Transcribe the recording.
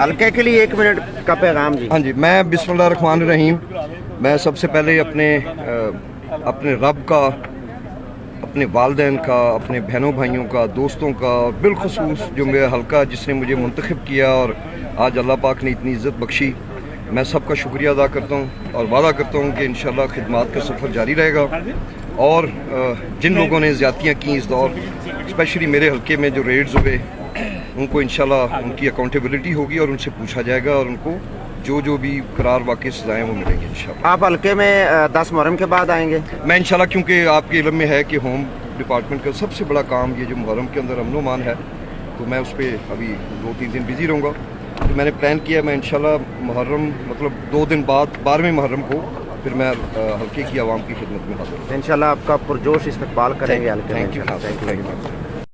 हल्के के लिए 1 मिनट का पैगाम जी। हाँ जी, मैं बिस्मिल्लाहिर्रहमानिर्रहीम। मैं सबसे पहले अपने रब का, अपने वालिदैन का, अपने बहनों भाइयों का, दोस्तों का, बिलखसूस जो मेरा हल्का जिसने मुझे मुंतखब किया और आज अल्लाह पाक ने इतनी इज़्ज़त बख्शी, मैं सबका शुक्रिया अदा करता हूँ और वादा करता हूँ कि इंशाल्लाह खिदमत का सफ़र जारी रहेगा। और जिन लोगों ने ज़्यादतियाँ की इस दौर, स्पेशली मेरे हल्के में जो रेड्स हुए, उनको इंशाल्लाह उनकी अकाउंटेबिलिटी होगी और उनसे पूछा जाएगा और उनको जो भी करार वाकई सजाएँ वो मिलेंगी इंशाल्लाह। आप हल्के में 10 मुहर्रम के बाद आएंगे? मैं इंशाल्लाह, क्योंकि आपके इल्म में है कि होम डिपार्टमेंट का सबसे बड़ा काम ये जो मुहर्रम के अंदर अमन मान है, तो मैं उस पर अभी 2-3 दिन बिज़ी रहूँगा। तो मैंने प्लान किया मैं इंशाल्लाह मुहर्रम मतलब 2 दिन बाद 12वें मुहर्रम को फिर मैं हल्के की आवाम की खिदमत में हाजिर हूँ। इंशाल्लाह आपका पुरजोश इस्तकबाल करेंगे हल्के में। Thank you.